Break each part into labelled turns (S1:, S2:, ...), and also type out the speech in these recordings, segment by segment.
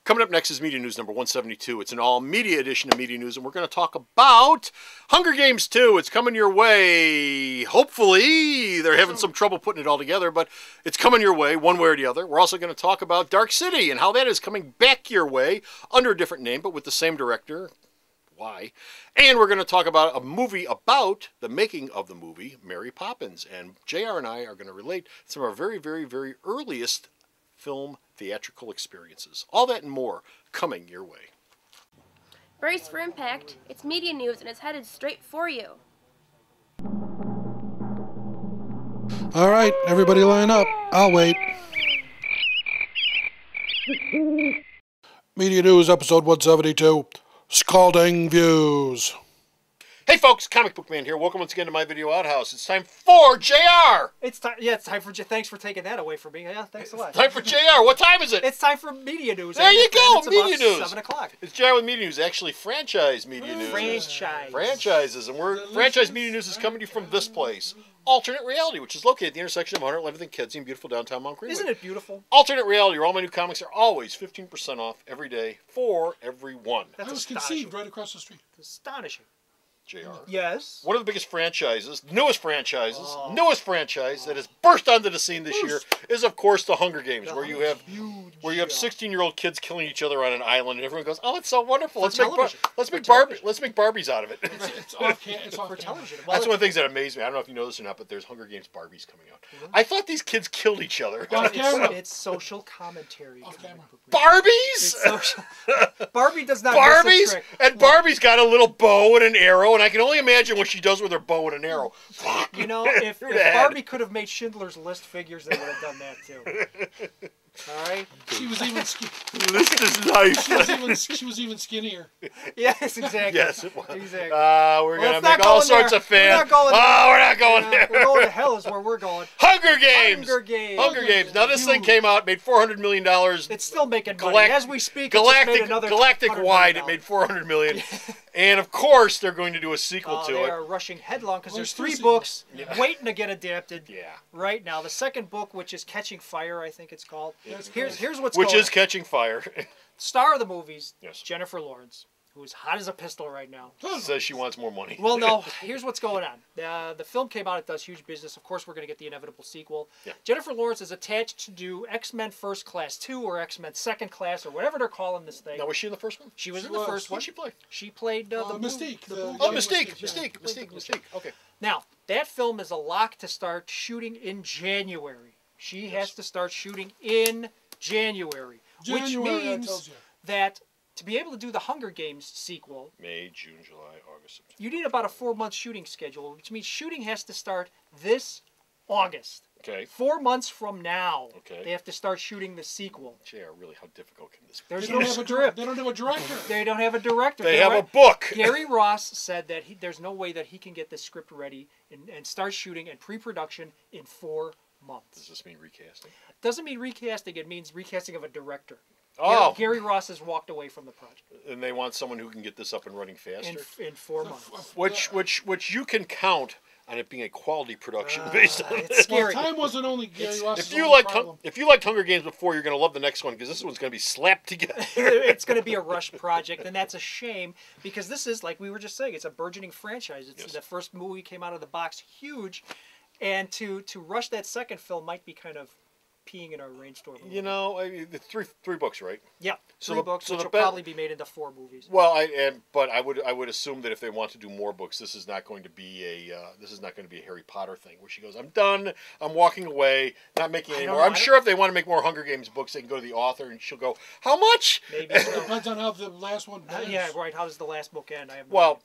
S1: Coming up next is Media News number 172. It's an all-media edition of Media News, and we're going to talk about Hunger Games 2. It's coming your way. Hopefully, they're having some trouble putting it all together, but it's coming your way, one way or the other. We're also going to talk about Dark City and how that is coming back your way under a different name, but with the same director. Why? And we're going to talk about a movie about the making of the movie, Mary Poppins. And JR and I are going to relate some of our very, very, very earliest film theatrical experiences. All that and more coming your way.
S2: Brace for impact. It's Media News and it's headed straight for you.
S3: All right, everybody line up. I'll wait. Media News, episode 172, Scalding Views.
S1: Hey folks, Comic Book Man here. Welcome once again to my video outhouse. It's time for JR.
S4: It's time. Yeah, it's time for. Thanks for taking that away from me. Yeah, thanks a lot.
S1: Time for JR. What time is it?
S4: It's time for Media News.
S1: There you go,
S4: It's
S1: Media
S4: about
S1: News.
S4: 7 o'clock.
S1: It's JR with Media News, actually franchise Media News. Franchises, and franchise Media News is coming to you from this place, Alternate Reality, which is located at the intersection of 111th and Kedzie in beautiful downtown Mount Greenwood.
S4: Isn't it beautiful?
S1: Alternate Reality, where all my new comics are always 15% off every day for everyone.
S4: That's
S3: I was conceived right across the street.
S4: astonishing.
S1: JR.
S4: Yes.
S1: One of the biggest franchises, newest franchise that has burst onto the scene this year is, of course, the Hunger Games, where you have 16-year-old kids killing each other on an island, and everyone goes, "Oh, it's so wonderful! Let's make Barbies out of it."
S3: It's off
S4: television.
S1: That's one of the things that amazed me. I don't know if you know this or not, but there's Hunger Games Barbies coming out. I thought these kids killed each other.
S3: Off camera.
S4: It's social commentary.
S3: Off camera.
S1: Barbies?
S4: It's social. Barbie does not miss a
S1: Barbies?
S4: trick.
S1: And Barbie's got a little bow and an arrow, and I can only imagine what she does with her bow and an arrow.
S4: You know, if Barbie could have made Schindler's List figures, they would have done that too. All right.
S3: She was even
S1: List is nice.
S3: she was even skinnier.
S4: Yes, exactly.
S1: Yes, it was.
S4: Exactly.
S1: We're going to make all sorts of fans.
S4: We're not going there.
S1: We're not going there.
S4: We're going to hell is where we're going.
S1: Hunger Games.
S4: Hunger Games.
S1: Now, this thing came out, made $400 million.
S4: It's still making money. As we speak,
S1: Galactic wide, it made $400 million. And, of course, they're going to do a sequel to
S4: They
S1: it.
S4: are rushing headlong because there's 3 books waiting to get adapted
S1: Yeah.
S4: right now. The second book, which is Catching Fire, I think it's called. Here's what's
S1: Which
S4: going
S1: is Catching Fire.
S4: Star of the movies,
S1: Yes.
S4: Jennifer Lawrence, who is hot as a pistol right now.
S1: Says she wants more money.
S4: Well, no, here's what's going on. The film came out, it does huge business. Of course, we're going to get the inevitable sequel.
S1: Yeah.
S4: Jennifer Lawrence is attached to do X-Men First Class 2 or X-Men Second Class or whatever they're calling this thing.
S1: Now, was she in the first one?
S4: She was in the first one.
S1: What did she play?
S4: She played the
S3: Mystique.
S1: Mystique. Okay.
S4: Now, that film is a lock to start shooting in January. She has to start shooting in January, which means that to be able to do the Hunger Games sequel,
S1: May, June, July, August, September.
S4: you need about a 4-month shooting schedule, which means shooting has to start this August.
S1: Okay.
S4: 4 months from now,
S1: Okay.
S4: they have to start shooting the sequel.
S1: JR, really, how difficult can this be?
S4: There's
S3: They
S4: no
S3: don't have a
S4: script.
S3: They don't have a director.
S4: They don't have a director.
S1: They have a book.
S4: Gary Ross said that there's no way that he can get this script ready and start shooting and pre-production in 4 months.
S1: Does this mean recasting?
S4: Doesn't mean recasting. It means recasting of a director.
S1: Oh.
S4: Gary Ross has walked away from the project
S1: And they want someone who can get this up and running faster?
S4: in 4 months.
S1: Which you can count on it being a quality production based on
S4: It's
S1: this.
S4: scary.
S3: Well, time wasn't only Gary Ross.
S1: If you liked Hunger Games before, you're going to love the next one because this one's going to be slapped together.
S4: It's going to be a rush project, and that's a shame because this is, like we were just saying, it's a burgeoning franchise. It's the first movie came out of the box huge, and to rush that second film might be kind of peeing in our rainstorm.
S1: You know, I mean, the three books, right?
S4: Yeah,
S1: So
S4: 3 books, which will
S1: bet-
S4: probably be made into 4 movies.
S1: Well, but I would assume that if they want to do more books, this is not going to be a Harry Potter thing where she goes, "I'm done, I'm walking away, not making any more." I'm sure if they want to make more Hunger Games books, they can go to the author and she'll go, "How much?"
S4: Maybe so.
S3: Depends on how the last one ends.
S4: Yeah, right. How does the last book end? I have no
S1: Well,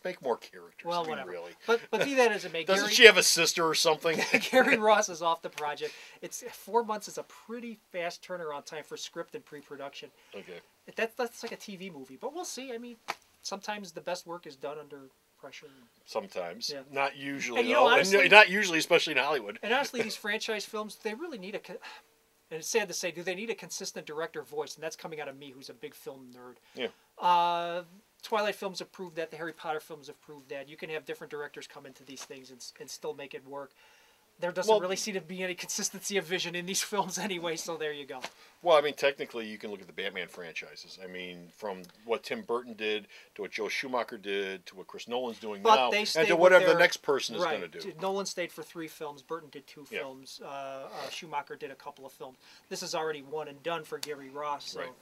S1: make more characters.
S4: Well,
S1: I mean,
S4: whatever.
S1: really.
S4: But be that as it may,
S1: Doesn't she have a sister or something?
S4: Gary Ross is off the project. It's 4 months is a pretty fast turnaround time for script and pre-production.
S1: Okay.
S4: That's like a TV movie, but we'll see. I mean, sometimes the best work is done under pressure.
S1: Sometimes,
S4: Yeah.
S1: not usually.
S4: And, you know,
S1: though.
S4: honestly-
S1: Not usually, especially in Hollywood.
S4: And honestly, these franchise films, they really need and it's sad to say, do they need a consistent director voice? And that's coming out of me, who's a big film nerd.
S1: Yeah.
S4: Twilight films have proved that. The Harry Potter films have proved that. You can have different directors come into these things and still make it work. there doesn't really seem to be any consistency of vision in these films anyway. So there you go.
S1: Well, I mean, technically, you can look at the Batman franchises. I mean, from what Tim Burton did to what Joe Schumacher did to what Chris Nolan's doing
S4: But
S1: now,
S4: they
S1: and
S4: stayed
S1: to
S4: with
S1: whatever
S4: their-
S1: the next person is going to do.
S4: Nolan stayed for 3 films. Burton did 2
S1: Yeah.
S4: films. Schumacher did a couple of films. This is already one and done for Gary Ross. So,
S1: Right.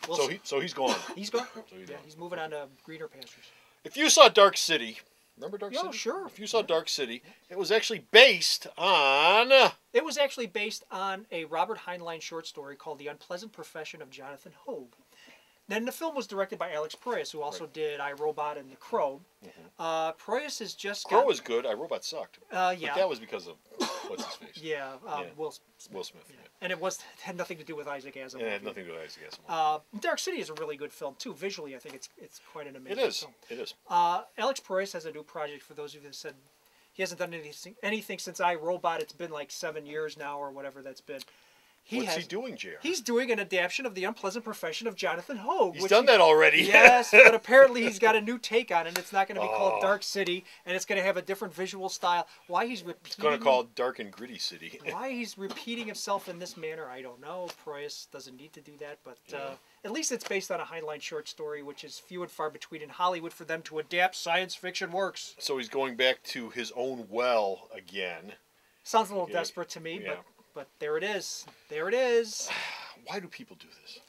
S4: we'll
S1: So
S4: see.
S1: he's gone.
S4: He's gone.
S1: he's
S4: Yeah,
S1: gone.
S4: he's moving on to greener pastures.
S1: If you saw Dark City, remember Dark
S4: Yeah,
S1: City?
S4: sure.
S1: If you saw Dark City, it was actually based on.
S4: It was actually based on a Robert Heinlein short story called The Unpleasant Profession of Jonathan Hoag. Then the film was directed by Alex Proyas, who also did I, Robot and The Crow. Proyas has just
S1: Crow
S4: got...
S1: was good. iRobot sucked.
S4: yeah.
S1: But that was because of what's his face.
S4: Yeah,
S1: Yeah.
S4: Will Smith.
S1: Will Smith.
S4: Yeah. And it had nothing to do with Isaac Asimov.
S1: Yeah. It had nothing to do with Isaac Asimov.
S4: Dark City is a really good film too. Visually, I think it's quite an amazing
S1: It is.
S4: film.
S1: It is.
S4: Alex Proyas has a new project. For those of you that said he hasn't done anything since I, Robot, it's been like 7 years now or whatever that's been.
S1: What's he doing, JR?
S4: He's doing an adaptation of The Unpleasant Profession of Jonathan Hoag.
S1: He's done that already.
S4: Yes, but apparently he's got a new take on it. It's not going to be
S1: Oh.
S4: called Dark City, and it's going to have a different visual style. Why he's repeating?
S1: It's going to call it Dark and Gritty City.
S4: Why he's repeating himself in this manner, I don't know. Proyas doesn't need to do that, but at least it's based on a Heinlein short story, which is few and far between in Hollywood for them to adapt science fiction works.
S1: So he's going back to his own well again.
S4: Sounds a little
S1: Yeah.
S4: desperate to me,
S1: Yeah.
S4: but there it is. There it is.
S1: Why do people do this?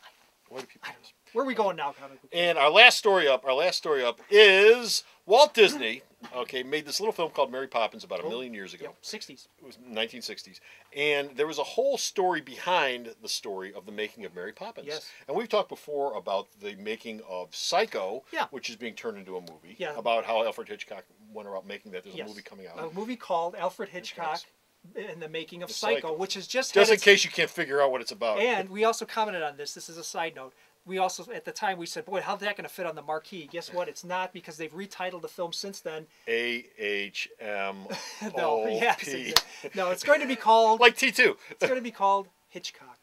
S1: Why do people do this?
S4: Where are we going now, comic book?
S1: And our last story up is Walt Disney, okay, made this little film called Mary Poppins about a million years ago.
S4: Yep, 60s.
S1: It was 1960s. And there was a whole story behind the story of the making of Mary Poppins.
S4: Yes.
S1: And we've talked before about the making of Psycho,
S4: Yeah.
S1: which is being turned into a movie.
S4: Yeah.
S1: About how Alfred Hitchcock went about making that. There's
S4: Yes.
S1: a movie coming out.
S4: A movie called Alfred Hitchcock in the making of
S1: The
S4: Psycho,
S1: Psycho.
S4: which is just
S1: Just
S4: had
S1: in
S4: its-
S1: case you can't figure out what it's about.
S4: And we also commented on this. This is a side note. We also, at the time, we said, boy, how's that going to fit on the marquee? Guess what? It's not, because they've retitled the film since then.
S1: AHMOP.
S4: No, yes, exactly. No, it's going to be called,
S1: Like T2.
S4: it's going to be called Hitchcock.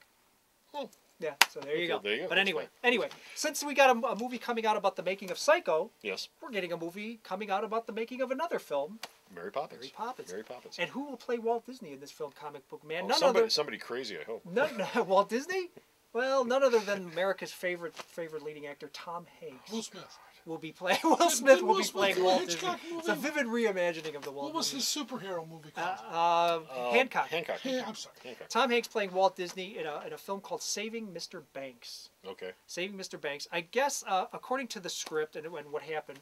S1: Oh.
S4: Yeah, so there you
S1: Okay,
S4: go.
S1: there you go.
S4: But
S1: That's
S4: anyway, since we got a movie coming out about the making of Psycho,
S1: Yes.
S4: we're getting a movie coming out about the making of another film,
S1: Mary Poppins.
S4: Mary Poppins.
S1: Mary Poppins.
S4: And who will play Walt Disney in this film, comic book man?
S1: Oh,
S4: None
S1: somebody,
S4: other.
S1: somebody crazy, I hope.
S4: No, Walt Disney? Well, none other than America's favorite leading actor, Tom Hanks,
S3: Will Smith.
S4: will be playing. Will Smith
S3: did
S4: will
S3: Will
S4: be
S3: Smith
S4: playing
S3: do a
S4: Walt Disney.
S3: Hitchcock
S4: It's a
S3: movie?
S4: vivid reimagining of the Walt
S3: What was
S4: Disney.
S3: his superhero movie called?
S4: Hancock.
S1: Hancock.
S3: Hey, I'm sorry.
S1: Hancock.
S4: Tom Hanks playing Walt Disney in a film called Saving Mr. Banks.
S1: Okay.
S4: Saving Mr. Banks. I guess, according to the script and what happened,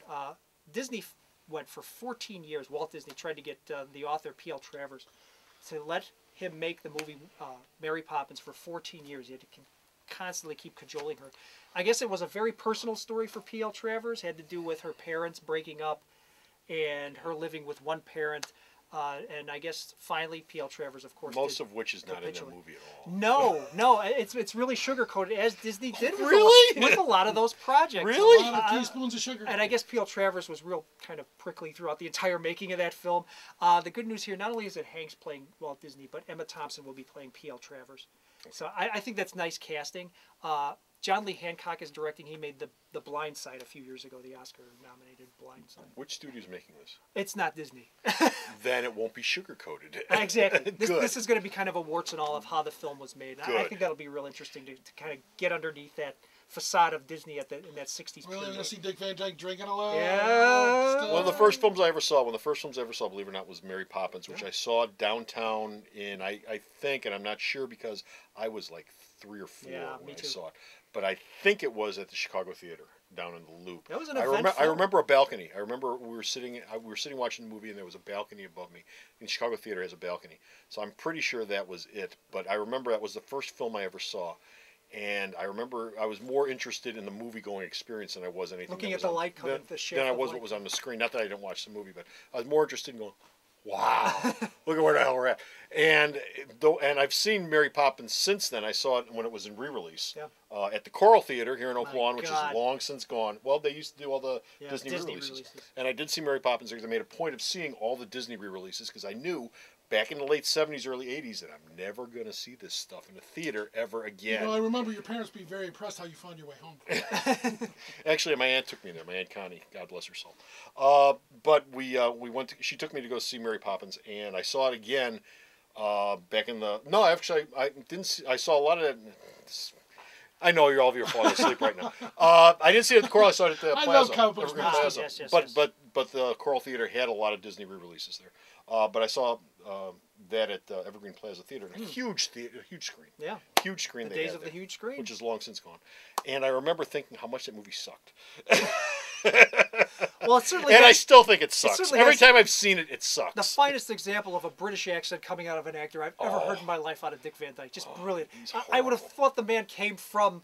S4: Disney went for 14 years. Walt Disney tried to get the author P.L. Travers to let him make the movie Mary Poppins for 14 years. He had to constantly keep cajoling her. I guess it was a very personal story for P.L. Travers. It had to do with her parents breaking up and her living with one parent. And I guess finally P.L. Travers, of course,
S1: Most
S4: did
S1: of which is not in the
S4: capitulate.
S1: movie at all.
S4: No, it's really sugar-coated, as Disney did with,
S1: Really?
S4: with a lot of those projects.
S1: Really?
S3: A lot of teaspoons of sugar.
S4: And I guess P.L. Travers was real kind of prickly throughout the entire making of that film. The good news here, not only is it Hanks playing Walt Disney, but Emma Thompson will be playing P.L. Travers. So I think that's nice casting. John Lee Hancock is directing. He made the Blind Side a few years ago, the Oscar-nominated Blind Side.
S1: Which studio's making this?
S4: It's not Disney.
S1: Then it won't be sugar-coated.
S4: Exactly.
S1: Good.
S4: This is going to be kind of a warts and all of how the film was made. I
S1: Good.
S4: think that'll be real interesting to kind of get underneath that facade of Disney in that 60s
S3: Really, I'm
S4: period.
S3: gonna see Dick Van Dyke drinking a lot.
S4: Yeah.
S1: One of the first films I ever saw, believe it or not, was Mary Poppins, which I saw downtown in, I think, and I'm not sure because I was like 3 or 4
S4: Yeah, me
S1: when I
S4: too.
S1: saw it, but I think it was at the Chicago Theater down in the Loop.
S4: That was an
S1: I
S4: event film.
S1: remember a balcony. I remember we were sitting watching the movie, and there was a balcony above me. And Chicago Theater has a balcony, so I'm pretty sure that was it. But I remember that was the first film I ever saw. And I remember I was more interested in the movie-going experience than I was anything.
S4: Looking
S1: that
S4: at
S1: was
S4: the
S1: on-
S4: light coming,
S1: than-
S4: the shaft
S1: than I
S4: of
S1: was
S4: light.
S1: what was on the screen. Not that I didn't watch the movie, but I was more interested in going, wow, look at where the hell we're at. And I've seen Mary Poppins since then. I saw it when it was in re-release at the Coral Theater here in Oakland, which is
S4: God.
S1: long since gone. Well, they used to do all the
S4: Yeah,
S1: Disney
S4: Disney
S1: re-releases.
S4: re-releases.
S1: And I did see Mary Poppins because I made a point of seeing all the Disney re-releases because I knew back in the late 70s, early 80s, and I'm never going to see this stuff in a theater ever again.
S3: I remember your parents being very impressed how you found your way home.
S1: Actually, my aunt took me there. My Aunt Connie, God bless her soul. But we went to, she took me to go see Mary Poppins, and I saw it again back in the, no, actually, I didn't see, I saw a lot of it. I know all of you are falling asleep right now. I didn't see it at the Coral. I saw it at the Plaza.
S3: I love comic books.
S1: Evergreen Plaza.
S4: Yes,
S1: But the Coral Theater had a lot of Disney re-releases there. But I saw that at Evergreen Plaza Theater, in a huge screen.
S4: Yeah.
S1: Huge screen.
S4: The
S1: they
S4: days
S1: had
S4: of the
S1: there,
S4: huge screen.
S1: which is long since gone. And I remember thinking how much that movie sucked.
S4: Well, it certainly
S1: And I
S4: has
S1: still think it sucks.
S4: certainly
S1: Every
S4: has
S1: time I've seen it, it sucks.
S4: the finest example of a British accent coming out of an actor I've ever heard in my life out of Dick Van Dyke. Just brilliant. I would have thought the man came from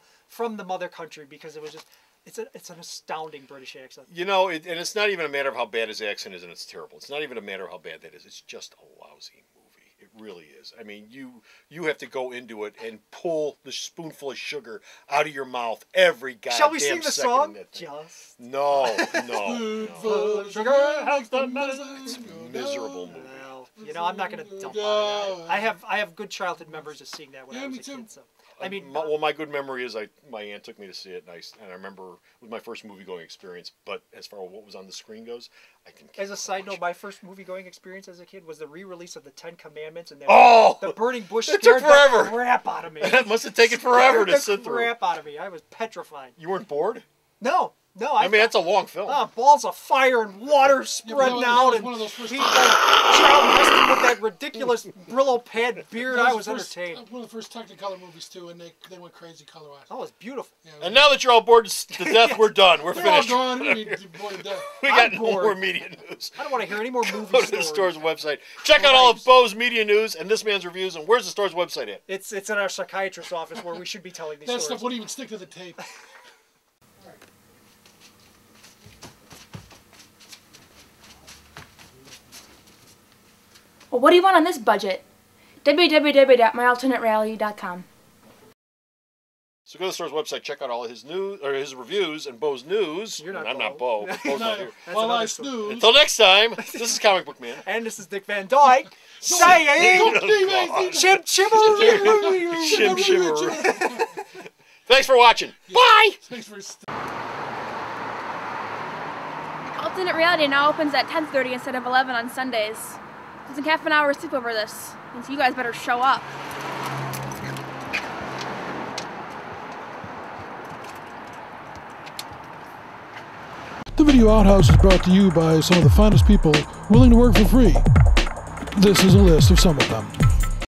S4: the mother country because it was just it's an astounding British accent.
S1: You know, and it's not even a matter of how bad his accent is, and it's terrible. It's not even a matter of how bad that is. It's just a lousy movie. It really is. I mean, you have to go into it and pull the spoonful of sugar out of your mouth every goddamn
S4: Shall we sing the
S1: second
S4: song?
S1: in that thing.
S4: Just
S1: No.
S3: Full of sugar has the medicine.
S1: It's a miserable movie.
S4: well, I'm not going to dump on it. I have good childhood memories of seeing that when I was
S3: me
S4: a
S3: too.
S4: kid. So I mean,
S1: My good memory is my aunt took me to see it, and I remember it was my first movie going experience. But as far as what was on the screen goes, I can.
S4: as a side note, my first movie going experience as a kid was the re-release of the Ten Commandments, and the burning bush
S1: It
S4: scared
S1: took forever.
S4: the crap out of me.
S1: That must have taken forever to
S4: Scared
S1: sit
S4: the
S1: through.
S4: crap out of me. I was petrified.
S1: You weren't bored?
S4: No.
S1: I mean, that's a long film.
S4: Balls of fire and water spreading
S3: that
S4: out,
S3: was
S4: and
S3: one of those first
S4: people Charlton Heston with that ridiculous Brillo pad beard. I was entertained.
S3: One of the first Technicolor movies too, and they went crazy color-wise.
S4: That was beautiful.
S3: Yeah,
S1: And now that you're all bored to death, we're done. We're
S3: they're
S1: finished.
S3: all gone. We need to be bored to death.
S1: We got
S4: I'm
S1: no
S4: bored.
S1: more media news.
S4: I don't want to hear any more movie
S1: Go to
S4: stories.
S1: the store's website. Check out all of Bo's media news and this man's reviews. And where's the store's website at?
S4: It's in our psychiatrist's office where we should be telling these
S3: That
S4: stories.
S3: stuff wouldn't even stick to the tape.
S5: Well, what do you want on this budget? www.myalternatereality.com.
S1: So go to the store's website, check out all of his news or his reviews and Bo's news.
S4: You're not
S1: And I'm not
S4: Bo.
S1: Bo. But Bo's not here.
S4: That's
S3: While
S4: another
S3: I
S4: story.
S3: snooze.
S1: Until next time, this is Comic Book Man.
S4: And this is Dick Van Dyke saying, chim chimmer.
S1: Shim shimmer. Thanks for watching. Bye.
S3: Thanks for.
S2: Alternate Reality now opens at 10:30 instead of 11 on Sundays. It's like half an hour sleep over this, and so you guys better show up.
S3: The Video Outhouse is brought to you by some of the finest people willing to work for free. This is a list of some of them.